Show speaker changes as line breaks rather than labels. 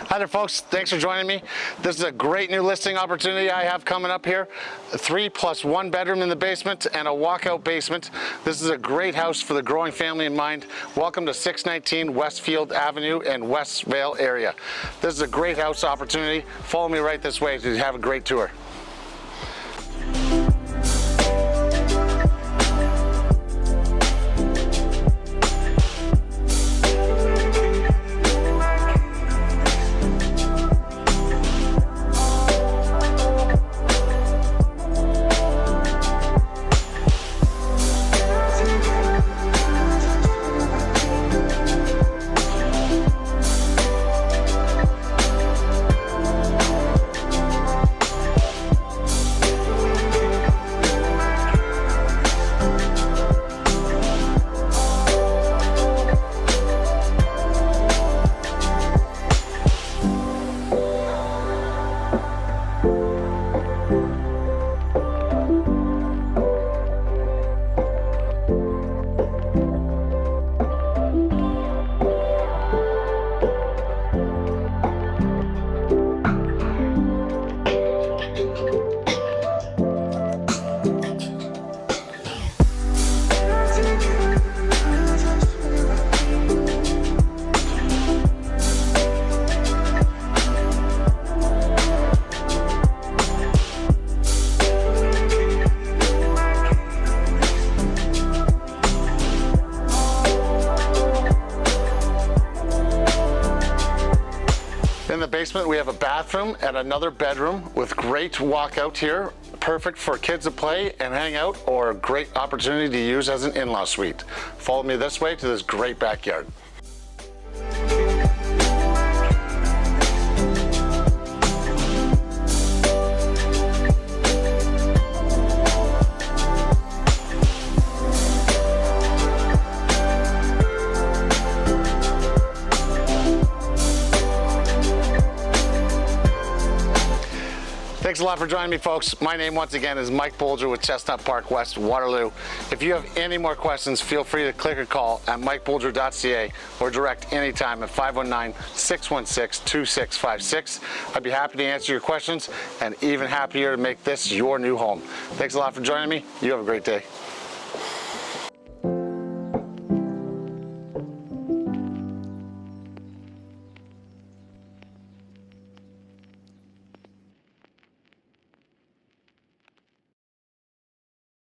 Hi there folks, thanks for joining me. This is a great new listing opportunity I have coming up here. A 3+1 bedroom in the basement and a walkout basement. This is a great house for the growing family in mind. Welcome to 619 Westfield Avenue in Westvale area. This is a great house opportunity. Follow me right this way to have a great tour. In the basement, we have a bathroom and another bedroom with great walkout here. Perfect for kids to play and hang out, or a great opportunity to use as an in-law suite. Follow me this way to this great backyard. Thanks a lot for joining me, folks. My name once again is Mike Bolger with Chestnut Park West, Waterloo. If you have any more questions, feel free to click or call at mikebolger.ca or direct anytime at 519-616-2656. I'd be happy to answer your questions and even happier to make this your new home. Thanks a lot for joining me. You have a great day.